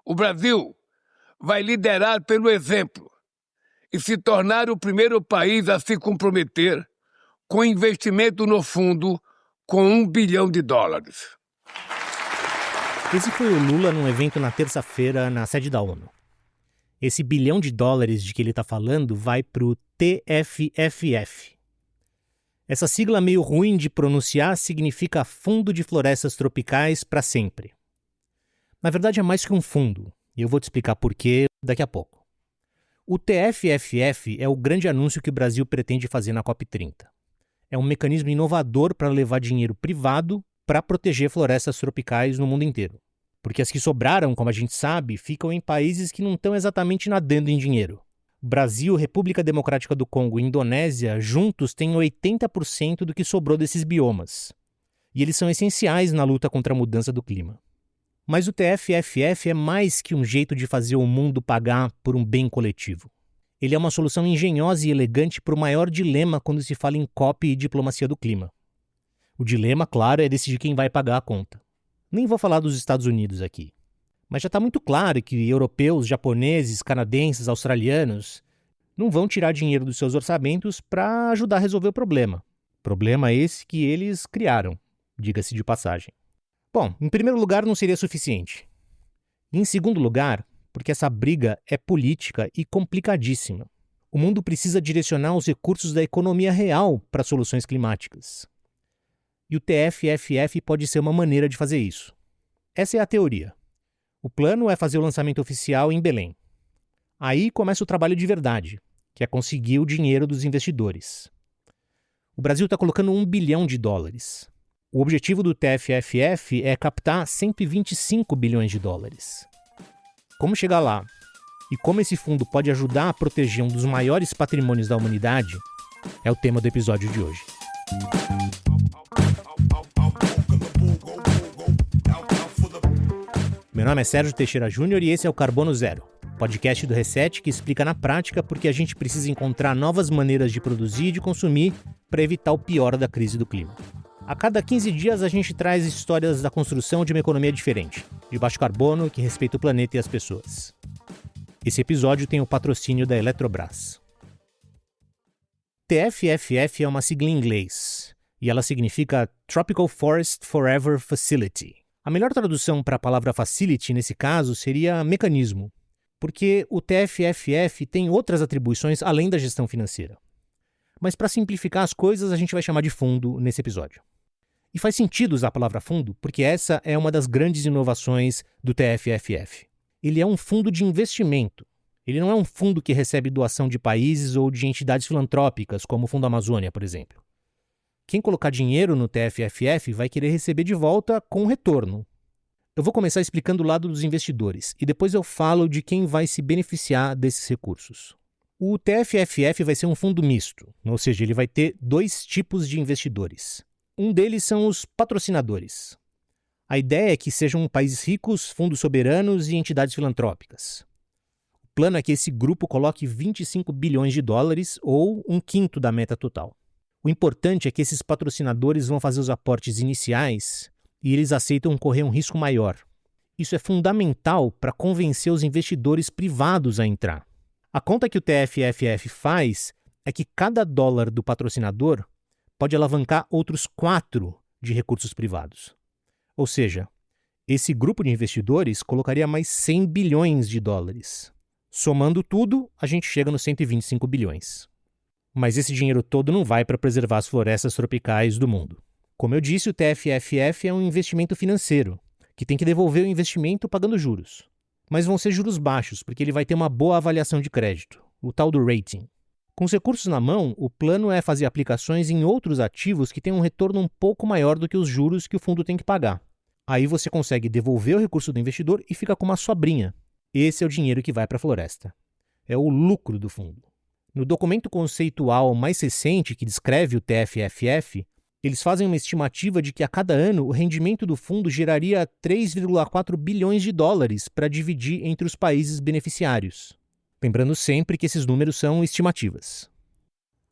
O Brasil vai liderar pelo exemplo e se tornar o primeiro país a se comprometer com investimento no fundo com US$1 bilhão. Esse foi o Lula num evento na terça-feira na sede da ONU. Esse US$1 bilhão de que ele está falando vai para o TFFF. Essa sigla meio ruim de pronunciar significa Fundo de Florestas Tropicais para Sempre. Na verdade é mais que um fundo, e eu vou te explicar por quê daqui a pouco. O TFFF é o grande anúncio que o Brasil pretende fazer na COP30. É um mecanismo inovador para levar dinheiro privado para proteger florestas tropicais no mundo inteiro. Porque as que sobraram, como a gente sabe, ficam em países que não estão exatamente nadando em dinheiro. Brasil, República Democrática do Congo e Indonésia, juntos têm 80% do que sobrou desses biomas. E eles são essenciais na luta contra a mudança do clima. Mas o TFFF é mais que um jeito de fazer o mundo pagar por um bem coletivo. Ele é uma solução engenhosa e elegante para o maior dilema quando se fala em COP e diplomacia do clima. O dilema, claro, é decidir quem vai pagar a conta. Nem vou falar dos Estados Unidos aqui. Mas já está muito claro que europeus, japoneses, canadenses, australianos não vão tirar dinheiro dos seus orçamentos para ajudar a resolver o problema. Problema esse que eles criaram, diga-se de passagem. Bom, em primeiro lugar não seria suficiente. Em segundo lugar, porque essa briga é política e complicadíssima. O mundo precisa direcionar os recursos da economia real para soluções climáticas. E o TFFF pode ser uma maneira de fazer isso. Essa é a teoria. O plano é fazer o lançamento oficial em Belém. Aí começa o trabalho de verdade, que é conseguir o dinheiro dos investidores. O Brasil está colocando US$1 bilhão. O objetivo do TFFF é captar US$125 bilhões. Como chegar lá e como esse fundo pode ajudar a proteger um dos maiores patrimônios da humanidade é o tema do episódio de hoje. Meu nome é Sérgio Teixeira Júnior e esse é o Carbono Zero, podcast do Reset que explica na prática por que a gente precisa encontrar novas maneiras de produzir e de consumir para evitar o pior da crise do clima. A cada 15 dias a gente traz histórias da construção de uma economia diferente, de baixo carbono, que respeita o planeta e as pessoas. Esse episódio tem o patrocínio da Eletrobras. TFFF é uma sigla em inglês, e ela significa Tropical Forest Forever Facility. A melhor tradução para a palavra facility, nesse caso, seria mecanismo, porque o TFFF tem outras atribuições além da gestão financeira. Mas para simplificar as coisas, a gente vai chamar de fundo nesse episódio. E faz sentido usar a palavra fundo, porque essa é uma das grandes inovações do TFFF. Ele é um fundo de investimento. Ele não é um fundo que recebe doação de países ou de entidades filantrópicas, como o Fundo Amazônia, por exemplo. Quem colocar dinheiro no TFFF vai querer receber de volta com retorno. Eu vou começar explicando o lado dos investidores e depois eu falo de quem vai se beneficiar desses recursos. O TFFF vai ser um fundo misto, ou seja, ele vai ter dois tipos de investidores. Um deles são os patrocinadores. A ideia é que sejam países ricos, fundos soberanos e entidades filantrópicas. O plano é que esse grupo coloque US$25 bilhões ou 1/5 da meta total. O importante é que esses patrocinadores vão fazer os aportes iniciais e eles aceitam correr um risco maior. Isso é fundamental para convencer os investidores privados a entrar. A conta que o TFFF faz é que cada dólar do patrocinador pode alavancar outros 4 de recursos privados. Ou seja, esse grupo de investidores colocaria mais US$100 bilhões. Somando tudo, a gente chega nos 125 bilhões. Mas esse dinheiro todo não vai para preservar as florestas tropicais do mundo. Como eu disse, o TFFF é um investimento financeiro, que tem que devolver o investimento pagando juros. Mas vão ser juros baixos, porque ele vai ter uma boa avaliação de crédito, o tal do rating. Com os recursos na mão, o plano é fazer aplicações em outros ativos que têm um retorno um pouco maior do que os juros que o fundo tem que pagar. Aí você consegue devolver o recurso do investidor e fica com uma sobrinha. Esse é o dinheiro que vai para a floresta. É o lucro do fundo. No documento conceitual mais recente que descreve o TFFF, eles fazem uma estimativa de que a cada ano o rendimento do fundo geraria US$3,4 bilhões para dividir entre os países beneficiários. Lembrando sempre que esses números são estimativas.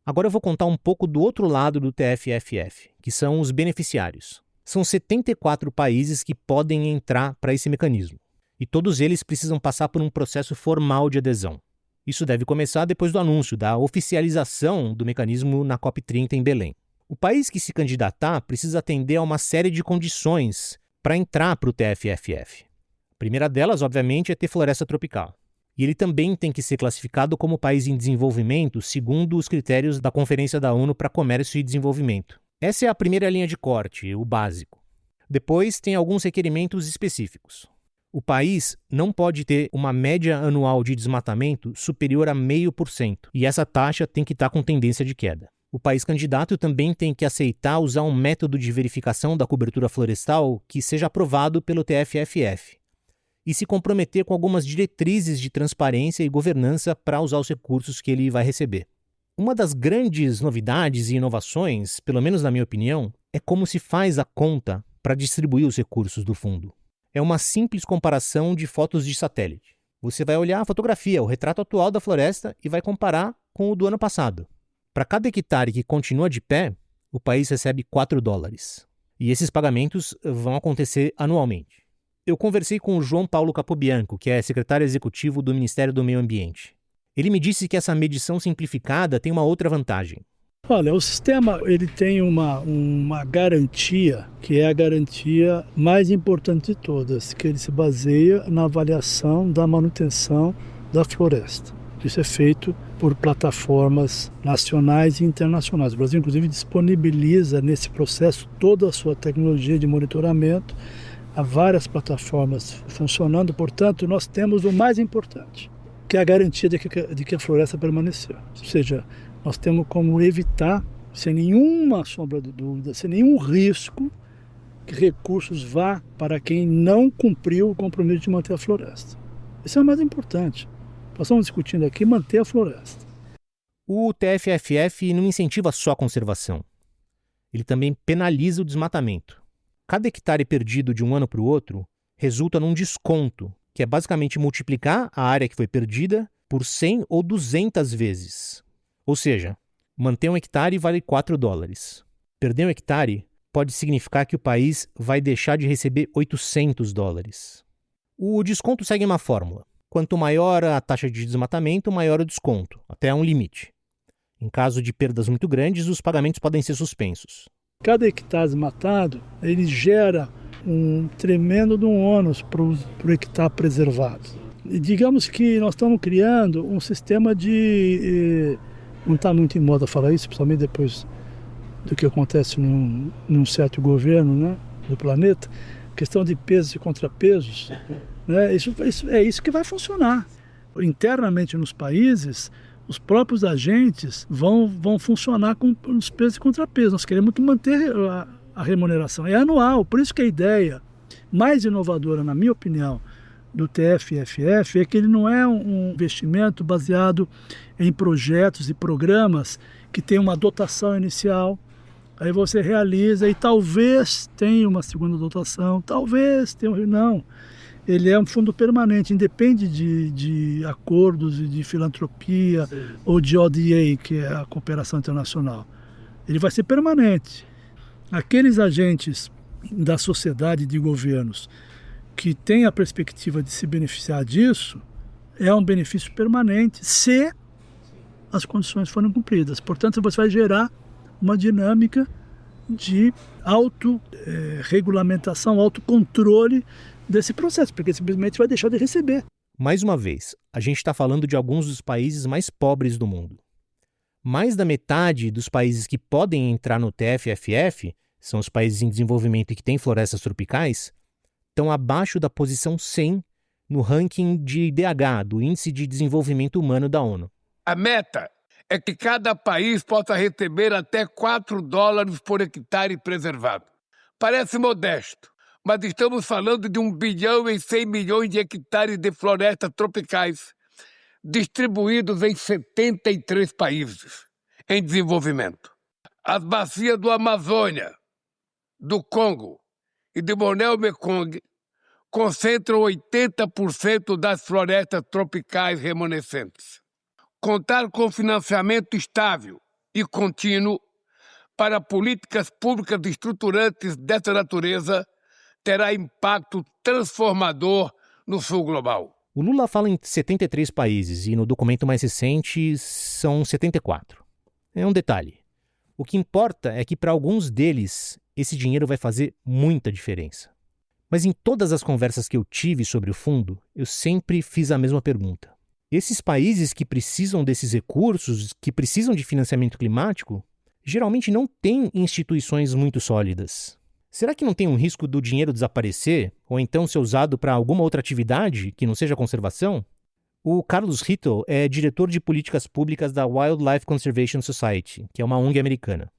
Agora eu vou contar um pouco do outro lado do TFFF, que são os beneficiários. São 74 países que podem entrar para esse mecanismo. e todos eles precisam passar por um processo formal de adesão. Isso deve começar depois do anúncio da oficialização do mecanismo na COP30 em Belém. O país que se candidatar precisa atender a uma série de condições para entrar para o TFFF. A primeira delas, obviamente, é ter floresta tropical. E ele também tem que ser classificado como país em desenvolvimento segundo os critérios da Conferência da ONU para Comércio e Desenvolvimento. Essa é a primeira linha de corte, o básico. Depois tem alguns requerimentos específicos. O país não pode ter uma média anual de desmatamento superior a 0,5%, e essa taxa tem que estar com tendência de queda. O país candidato também tem que aceitar usar um método de verificação da cobertura florestal que seja aprovado pelo TFFF e se comprometer com algumas diretrizes de transparência e governança para usar os recursos que ele vai receber. Uma das grandes novidades e inovações, pelo menos na minha opinião, é como se faz a conta para distribuir os recursos do fundo. É uma simples comparação de fotos de satélite. Você vai olhar a fotografia, o retrato atual da floresta e vai comparar com o do ano passado. Para cada hectare que continua de pé, o país recebe $4. E esses pagamentos vão acontecer anualmente. Eu conversei com o João Paulo Capobianco, que é secretário executivo do Ministério do Meio Ambiente. Ele me disse que essa medição simplificada tem uma outra vantagem. Olha, o sistema ele tem uma garantia, que é a garantia mais importante de todas, que ele se baseia na avaliação da manutenção da floresta. Isso é feito por plataformas nacionais e internacionais. O Brasil, inclusive, disponibiliza nesse processo toda a sua tecnologia de monitoramento. Há várias plataformas funcionando, portanto, nós temos o mais importante, que é a garantia de que a floresta permaneceu. Ou seja, nós temos como evitar, sem nenhuma sombra de dúvida, sem nenhum risco, que recursos vá para quem não cumpriu o compromisso de manter a floresta. Isso é o mais importante. Nós estamos discutindo aqui manter a floresta. O TFFF não incentiva só a conservação. Ele também penaliza o desmatamento. Cada hectare perdido de um ano para o outro resulta num desconto, que é basicamente multiplicar a área que foi perdida por 100 ou 200 vezes. Ou seja, manter um hectare vale $4. Perder um hectare pode significar que o país vai deixar de receber $800. O desconto segue uma fórmula. Quanto maior a taxa de desmatamento, maior o desconto, até um limite. Em caso de perdas muito grandes, os pagamentos podem ser suspensos. Cada hectare desmatado, ele gera um tremendo ônus para o hectare preservado. E digamos que nós estamos criando um sistema de... Não está muito em moda falar isso, principalmente depois do que acontece num certo governo, né, do planeta. Questão de pesos e contrapesos. Né, é isso que vai funcionar. Internamente nos países, os próprios agentes vão funcionar com os pesos e contrapesos. Nós queremos manter a remuneração. É anual, por isso que a ideia mais inovadora, na minha opinião, do TFFF é que ele não é um investimento baseado em projetos e programas que tem uma dotação inicial, aí você realiza e talvez tenha uma segunda dotação, talvez tenha... Não, ele é um fundo permanente, independe de acordos e de filantropia. Sim. Ou de ODA, que é a cooperação internacional. Ele vai ser permanente. Aqueles agentes da sociedade e de governos que têm a perspectiva de se beneficiar disso, é um benefício permanente se as condições forem cumpridas. Portanto, você vai gerar uma dinâmica de autorregulamentação, autocontrole desse processo, porque simplesmente vai deixar de receber. Mais uma vez, a gente está falando de alguns dos países mais pobres do mundo. Mais da metade dos países que podem entrar no TFFF, são os países em desenvolvimento e que têm florestas tropicais, estão abaixo da posição 100 no ranking de IDH, do Índice de Desenvolvimento Humano da ONU. A meta é que cada país possa receber até $4 por hectare preservado. Parece modesto, mas estamos falando de 1 bilhão e 100 milhões de hectares de florestas tropicais distribuídos em 73 países em desenvolvimento. As bacias do Amazônia, do Congo e de Bornéu-Mekong concentram 80% das florestas tropicais remanescentes. Contar com financiamento estável e contínuo para políticas públicas estruturantes dessa natureza terá impacto transformador no sul global. O Lula fala em 73 países e no documento mais recente são 74. É um detalhe. O que importa é que para alguns deles esse dinheiro vai fazer muita diferença. Mas em todas as conversas que eu tive sobre o fundo, eu sempre fiz a mesma pergunta. Esses países que precisam desses recursos, que precisam de financiamento climático, geralmente não têm instituições muito sólidas. Será que não tem um risco do dinheiro desaparecer ou então ser usado para alguma outra atividade que não seja conservação? O Carlos Rittel é diretor de políticas públicas da Wildlife Conservation Society, que é uma ONG americana.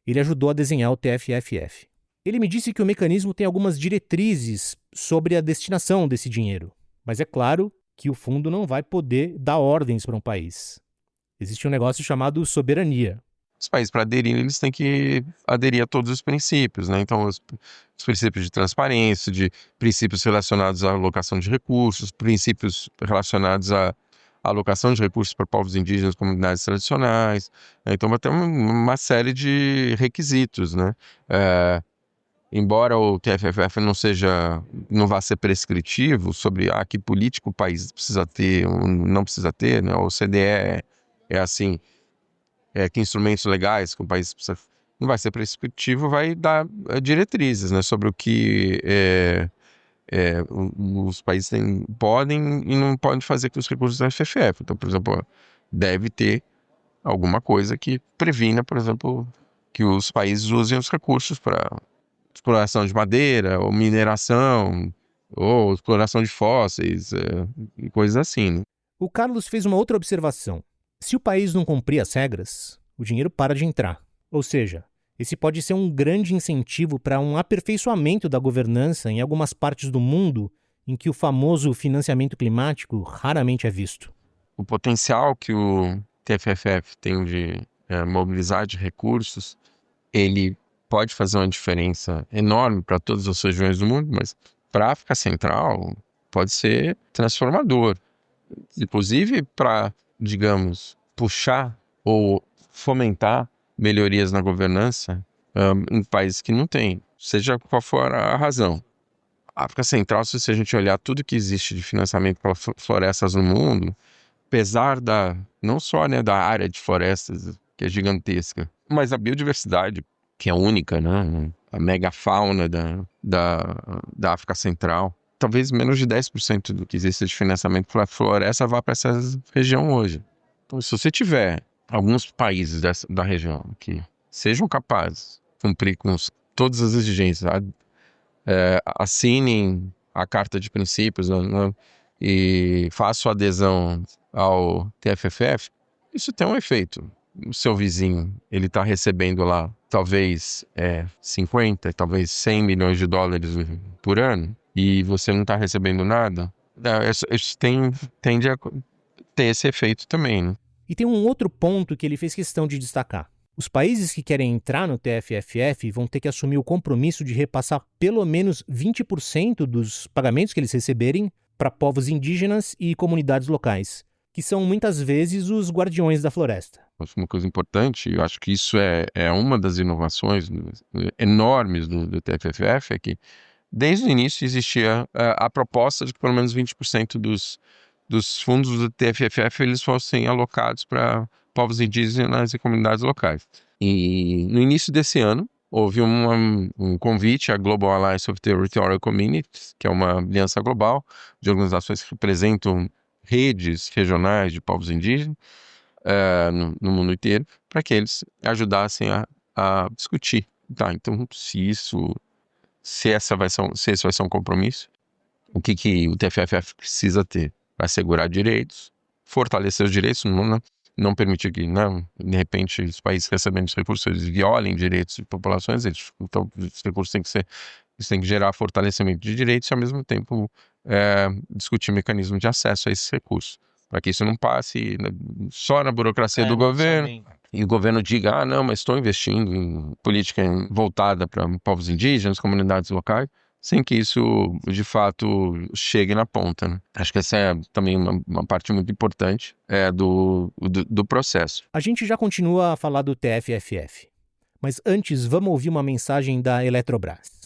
Ele ajudou a desenhar o TFFF. Ele me disse que o mecanismo tem algumas diretrizes sobre a destinação desse dinheiro, mas é claro que o fundo não vai poder dar ordens para um país. Existe um negócio chamado soberania. Os países, para aderirem, eles têm que aderir a todos os princípios, né? Então, os princípios de transparência, de princípios relacionados à alocação de recursos, princípios relacionados à alocação de recursos para povos indígenas, comunidades tradicionais. Então, vai ter uma série de requisitos, né? Embora o TFFF não vá ser prescritivo sobre que política o país precisa ter ou não precisa ter, né? O CDE é assim, que instrumentos legais que o país precisa... Não vai ser prescritivo, vai dar diretrizes, né? Sobre o que os países podem e não podem fazer com os recursos do TFFF. Então, por exemplo, deve ter alguma coisa que previna, por exemplo, que os países usem os recursos para exploração de madeira, ou mineração, ou exploração de fósseis, e coisas assim, né? O Carlos fez uma outra observação. Se o país não cumprir as regras, o dinheiro para de entrar. Ou seja, esse pode ser um grande incentivo para um aperfeiçoamento da governança em algumas partes do mundo em que o famoso financiamento climático raramente é visto. O potencial que o TFFF tem de mobilizar de recursos, ele pode fazer uma diferença enorme para todas as regiões do mundo, mas para a África Central pode ser transformador. Inclusive para, digamos, puxar ou fomentar melhorias na governança em países que não têm, seja qual for a razão. A África Central, se a gente olhar tudo que existe de financiamento para florestas no mundo, apesar não só, né, da área de florestas, que é gigantesca, mas a biodiversidade, que é única, né? A megafauna da África Central. Talvez menos de 10% do que existe de financiamento para floresta vá para essa região hoje. Então, se você tiver alguns países da região que sejam capazes de cumprir com todas as exigências, assinem a Carta de Princípios, né, e façam adesão ao TFFF, isso tem um efeito. O seu vizinho, ele está recebendo lá talvez 50, talvez 100 milhões de dólares por ano, e você não está recebendo nada, isso tende a ter esse efeito também, né? E tem um outro ponto que ele fez questão de destacar. Os países que querem entrar no TFFF vão ter que assumir o compromisso de repassar pelo menos 20% dos pagamentos que eles receberem para povos indígenas e comunidades locais, que são muitas vezes os guardiões da floresta. Uma coisa importante, eu acho que isso é uma das inovações enormes do TFFF, é que desde o início existia a proposta de que pelo menos 20% dos fundos do TFFF eles fossem alocados para povos indígenas e comunidades locais. E no início desse ano, houve um convite à Global Alliance of Territorial Communities, que é uma aliança global de organizações que representam redes regionais de povos indígenas no mundo inteiro, para que eles ajudassem a discutir. Tá, então, se esse vai ser um compromisso, o que o TFFF precisa ter para assegurar direitos, fortalecer os direitos, não permitir que, de repente, os países recebendo os recursos eles violem direitos de populações, então os recursos têm que gerar fortalecimento de direitos e, ao mesmo tempo, discutir mecanismos de acesso a esses recursos, para que isso não passe só na burocracia do governo, e o governo diga, não, mas estou investindo em política voltada para povos indígenas, comunidades locais, sem que isso, de fato, chegue na ponta, né? Acho que essa é também uma parte muito importante do processo. A gente já continua a falar do TFFF, mas antes vamos ouvir uma mensagem da Eletrobras.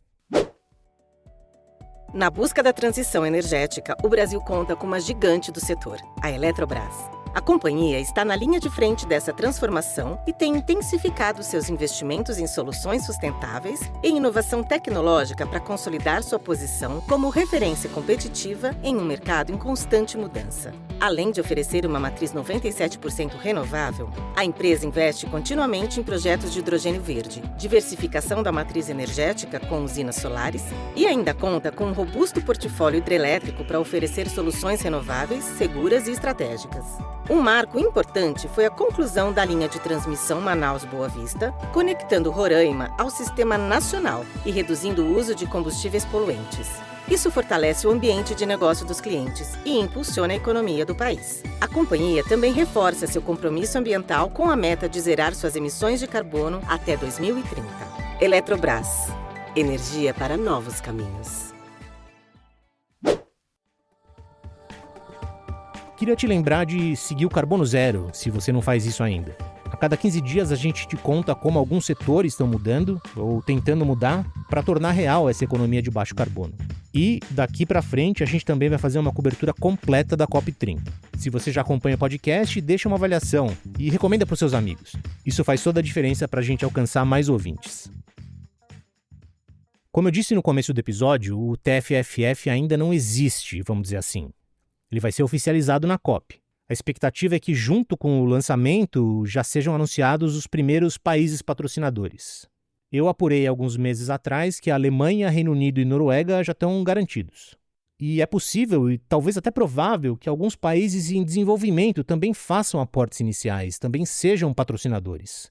Na busca da transição energética, o Brasil conta com uma gigante do setor, a Eletrobras. A companhia está na linha de frente dessa transformação e tem intensificado seus investimentos em soluções sustentáveis e inovação tecnológica para consolidar sua posição como referência competitiva em um mercado em constante mudança. Além de oferecer uma matriz 97% renovável, a empresa investe continuamente em projetos de hidrogênio verde, diversificação da matriz energética com usinas solares e ainda conta com um robusto portfólio hidrelétrico para oferecer soluções renováveis, seguras e estratégicas. Um marco importante foi a conclusão da linha de transmissão Manaus-Boa Vista, conectando Roraima ao sistema nacional e reduzindo o uso de combustíveis poluentes. Isso fortalece o ambiente de negócio dos clientes e impulsiona a economia do país. A companhia também reforça seu compromisso ambiental com a meta de zerar suas emissões de carbono até 2030. Eletrobras. Energia para novos caminhos. Queria te lembrar de seguir o Carbono Zero, se você não faz isso ainda. A cada 15 dias a gente te conta como alguns setores estão mudando ou tentando mudar para tornar real essa economia de baixo carbono. E daqui para frente a gente também vai fazer uma cobertura completa da COP30. Se você já acompanha o podcast, deixa uma avaliação e recomenda para os seus amigos. Isso faz toda a diferença para a gente alcançar mais ouvintes. Como eu disse no começo do episódio, o TFFF ainda não existe, vamos dizer assim. Ele vai ser oficializado na COP. A expectativa é que, junto com o lançamento, já sejam anunciados os primeiros países patrocinadores. Eu apurei alguns meses atrás que a Alemanha, Reino Unido e Noruega já estão garantidos. E é possível, e talvez até provável, que alguns países em desenvolvimento também façam aportes iniciais, também sejam patrocinadores.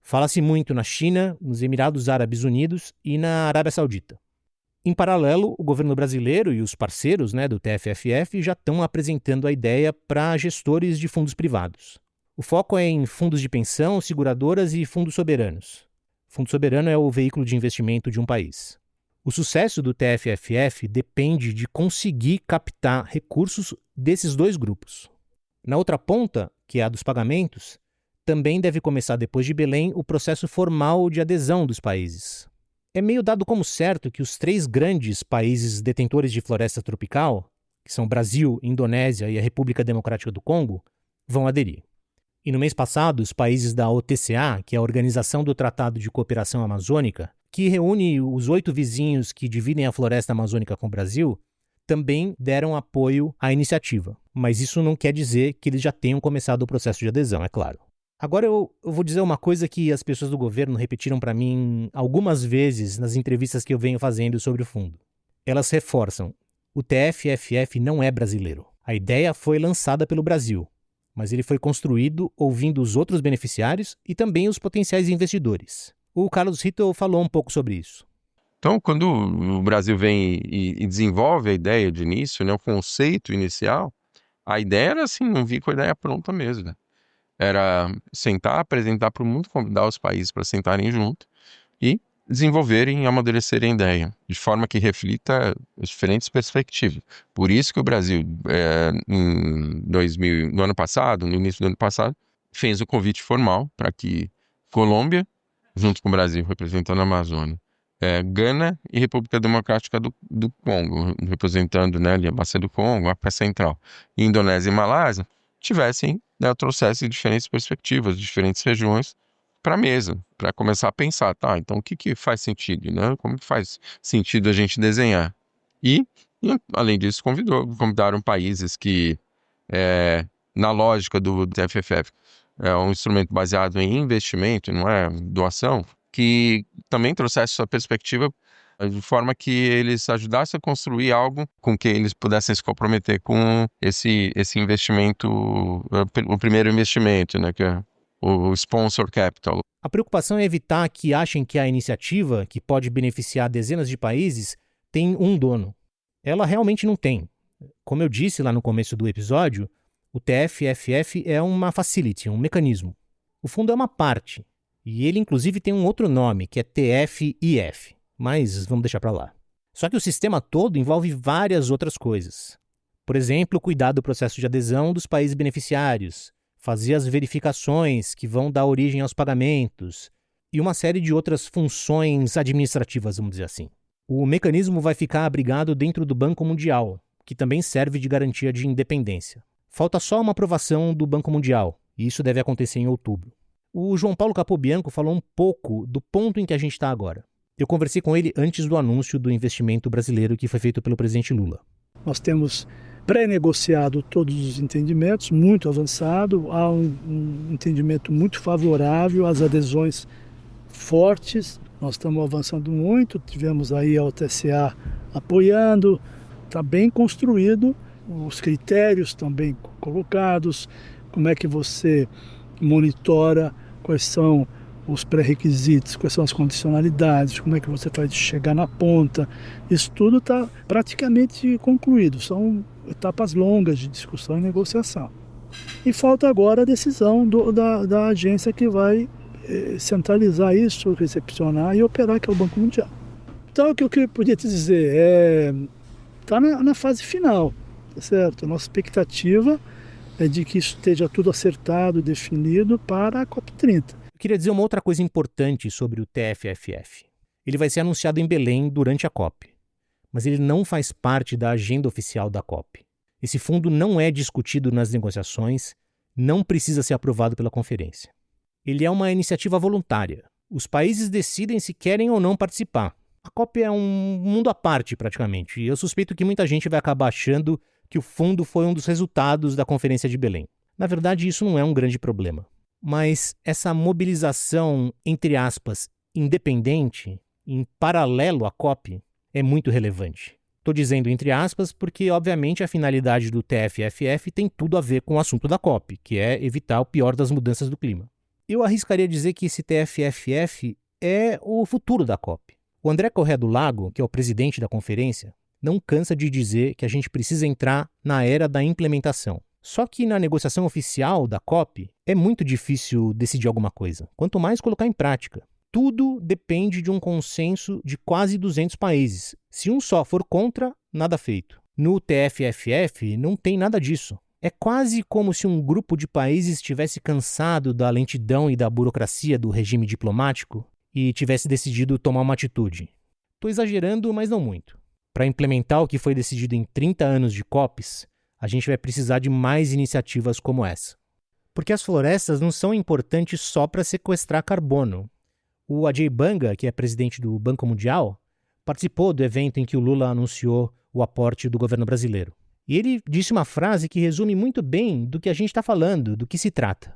Fala-se muito na China, nos Emirados Árabes Unidos e na Arábia Saudita. Em paralelo, o governo brasileiro e os parceiros, do TFFF já estão apresentando a ideia para gestores de fundos privados. O foco é em fundos de pensão, seguradoras e fundos soberanos. Fundo soberano é o veículo de investimento de um país. O sucesso do TFFF depende de conseguir captar recursos desses dois grupos. Na outra ponta, que é a dos pagamentos, também deve começar depois de Belém o processo formal de adesão dos países. É meio dado como certo que os 3 grandes países detentores de floresta tropical, que são Brasil, Indonésia e a República Democrática do Congo, vão aderir. E no mês passado, os países da OTCA, que é a Organização do Tratado de Cooperação Amazônica, que reúne os 8 vizinhos que dividem a floresta amazônica com o Brasil, também deram apoio à iniciativa. Mas isso não quer dizer que eles já tenham começado o processo de adesão, é claro. Agora eu vou dizer uma coisa que as pessoas do governo repetiram para mim algumas vezes nas entrevistas que eu venho fazendo sobre o fundo. Elas reforçam: o TFFF não é brasileiro. A ideia foi lançada pelo Brasil, mas ele foi construído ouvindo os outros beneficiários e também os potenciais investidores. O Carlos Rittel falou um pouco sobre isso. Então, quando o Brasil vem e desenvolve a ideia de início, o conceito inicial, a ideia era assim, não vir com a ideia pronta mesmo. Era sentar, apresentar para o mundo, convidar os países para sentarem junto e desenvolverem e amadurecerem a ideia, de forma que reflita as diferentes perspectivas. Por isso que o Brasil, no ano passado, no início do ano passado, fez o convite formal para que Colômbia, junto com o Brasil, representando a Amazônia, Gana e República Democrática do Congo, representando ali a Bacia do Congo, a África Central, e Indonésia e Malásia, trouxessem diferentes perspectivas, diferentes regiões para a mesa, para começar a pensar, então o que faz sentido, Como que faz sentido a gente desenhar? E além disso, convidaram países que, na lógica do TFFF, é um instrumento baseado em investimento, não é doação, que também trouxesse sua perspectiva de forma que eles ajudassem a construir algo com que eles pudessem se comprometer com esse investimento, o primeiro investimento, que é o sponsor capital. A preocupação é evitar que achem que a iniciativa, que pode beneficiar dezenas de países, tem um dono. Ela realmente não tem. Como eu disse lá no começo do episódio, o TFFF é uma facility, um mecanismo. O fundo é uma parte, e ele inclusive tem um outro nome, que é TFIF. Mas vamos deixar para lá. Só que o sistema todo envolve várias outras coisas. Por exemplo, cuidar do processo de adesão dos países beneficiários, fazer as verificações que vão dar origem aos pagamentos e uma série de outras funções administrativas, vamos dizer assim. O mecanismo vai ficar abrigado dentro do Banco Mundial, que também serve de garantia de independência. Falta só uma aprovação do Banco Mundial, e isso deve acontecer em outubro. O João Paulo Capobianco falou um pouco do ponto em que a gente está agora. Eu conversei com ele antes do anúncio do investimento brasileiro que foi feito pelo presidente Lula. Nós temos pré-negociado todos os entendimentos, muito avançado, há um entendimento muito favorável, as adesões fortes, nós estamos avançando muito, tivemos aí a OTCA apoiando, está bem construído, os critérios estão bem colocados, como é que você monitora, quais são os pré-requisitos, quais são as condicionalidades, como é que você faz de chegar na ponta. Isso tudo está praticamente concluído. São etapas longas de discussão e negociação. E falta agora a decisão da agência que vai centralizar isso, recepcionar e operar, que é o Banco Mundial. Então, o que eu podia te dizer está na fase final, tá certo? A nossa expectativa é de que isso esteja tudo acertado, definido para a COP30. Queria dizer uma outra coisa importante sobre o TFFF. Ele vai ser anunciado em Belém durante a COP, mas ele não faz parte da agenda oficial da COP. Esse fundo não é discutido nas negociações, não precisa ser aprovado pela conferência. Ele é uma iniciativa voluntária. Os países decidem se querem ou não participar. A COP é um mundo à parte, praticamente, e eu suspeito que muita gente vai acabar achando que o fundo foi um dos resultados da Conferência de Belém. Na verdade, isso não é um grande problema. Mas essa mobilização, entre aspas, independente, em paralelo à COP, é muito relevante. Estou dizendo entre aspas porque, obviamente, a finalidade do TFFF tem tudo a ver com o assunto da COP, que é evitar o pior das mudanças do clima. Eu arriscaria dizer que esse TFFF é o futuro da COP. O André Corrêa do Lago, que é o presidente da conferência, não cansa de dizer que a gente precisa entrar na era da implementação. Só que na negociação oficial da COP é muito difícil decidir alguma coisa, quanto mais colocar em prática. Tudo depende de um consenso de quase 200 países. Se um só for contra, nada feito. No TFFF não tem nada disso. É quase como se um grupo de países estivesse cansado da lentidão e da burocracia do regime diplomático e tivesse decidido tomar uma atitude. Estou exagerando, mas não muito. Para implementar o que foi decidido em 30 anos de COPs, a gente vai precisar de mais iniciativas como essa. Porque as florestas não são importantes só para sequestrar carbono. O Ajay Banga, que é presidente do Banco Mundial, participou do evento em que o Lula anunciou o aporte do governo brasileiro. E ele disse uma frase que resume muito bem do que a gente está falando, do que se trata.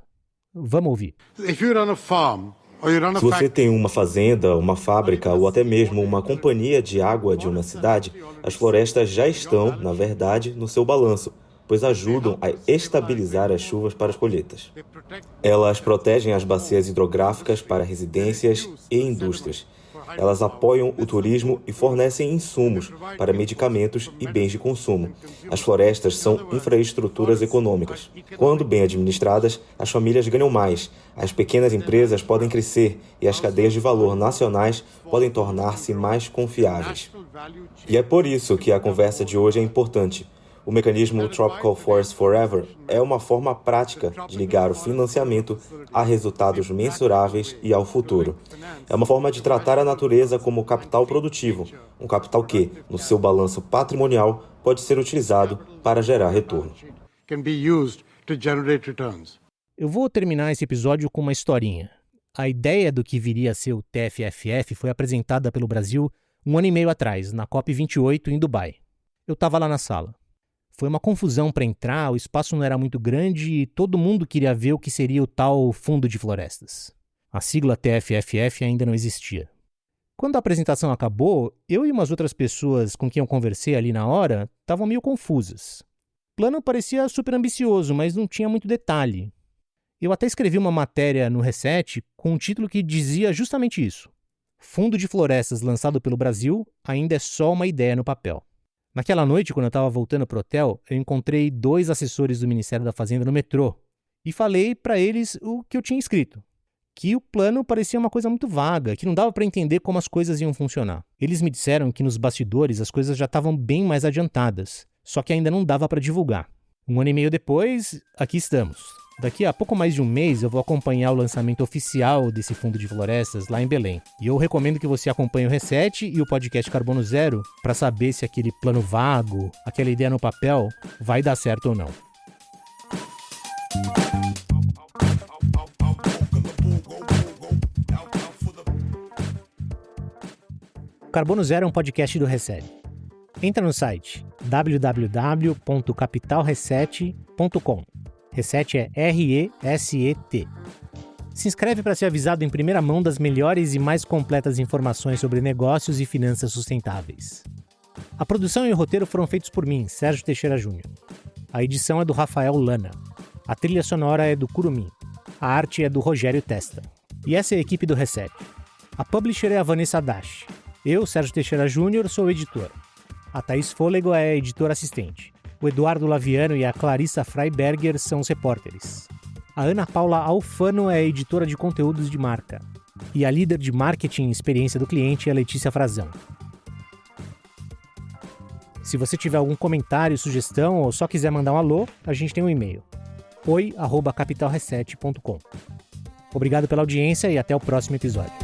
Vamos ouvir. Se você tem uma fazenda, uma fábrica ou até mesmo uma companhia de água de uma cidade, as florestas já estão, na verdade, no seu balanço, pois ajudam a estabilizar as chuvas para as colheitas. Elas protegem as bacias hidrográficas para residências e indústrias. Elas apoiam o turismo e fornecem insumos para medicamentos e bens de consumo. As florestas são infraestruturas econômicas. Quando bem administradas, as famílias ganham mais, as pequenas empresas podem crescer e as cadeias de valor nacionais podem tornar-se mais confiáveis. E é por isso que a conversa de hoje é importante. O mecanismo Tropical Forest Forever é uma forma prática de ligar o financiamento a resultados mensuráveis e ao futuro. É uma forma de tratar a natureza como capital produtivo, um capital que, no seu balanço patrimonial, pode ser utilizado para gerar retorno. Eu vou terminar esse episódio com uma historinha. A ideia do que viria a ser o TFFF foi apresentada pelo Brasil 1 ano e meio atrás, na COP28 em Dubai. Eu estava lá na sala. Foi uma confusão para entrar, o espaço não era muito grande e todo mundo queria ver o que seria o tal Fundo de Florestas. A sigla TFFF ainda não existia. Quando a apresentação acabou, eu e umas outras pessoas com quem eu conversei ali na hora estavam meio confusas. O plano parecia super ambicioso, mas não tinha muito detalhe. Eu até escrevi uma matéria no Reset com um título que dizia justamente isso. Fundo de Florestas lançado pelo Brasil ainda é só uma ideia no papel. Naquela noite, quando eu estava voltando para o hotel, eu encontrei 2 assessores do Ministério da Fazenda no metrô e falei para eles o que eu tinha escrito, que o plano parecia uma coisa muito vaga, que não dava para entender como as coisas iam funcionar. Eles me disseram que nos bastidores as coisas já estavam bem mais adiantadas, só que ainda não dava para divulgar. 1 ano e meio depois, aqui estamos. Daqui a pouco mais de um mês eu vou acompanhar o lançamento oficial desse fundo de florestas lá em Belém. E eu recomendo que você acompanhe o Reset e o podcast Carbono Zero para saber se aquele plano vago, aquela ideia no papel, vai dar certo ou não. Carbono Zero é um podcast do Reset. Entra no site www.capitalreset.com. Reset é R-E-S-E-T. Se inscreve para ser avisado em primeira mão das melhores e mais completas informações sobre negócios e finanças sustentáveis. A produção e o roteiro foram feitos por mim, Sérgio Teixeira Júnior. A edição é do Rafael Lana. A trilha sonora é do Curumim. A arte é do Rogério Testa. E essa é a equipe do Reset. A publisher é a Vanessa Dash. Eu, Sérgio Teixeira Júnior, sou o editor. A Thaís Fôlego é a editora assistente. O Eduardo Laviano e a Clarissa Freiberger são os repórteres. A Ana Paula Alfano é a editora de conteúdos de marca. E a líder de marketing e experiência do cliente é a Letícia Frazão. Se você tiver algum comentário, sugestão ou só quiser mandar um alô, a gente tem um e-mail. oi@capitalreset.com. Obrigado pela audiência e até o próximo episódio.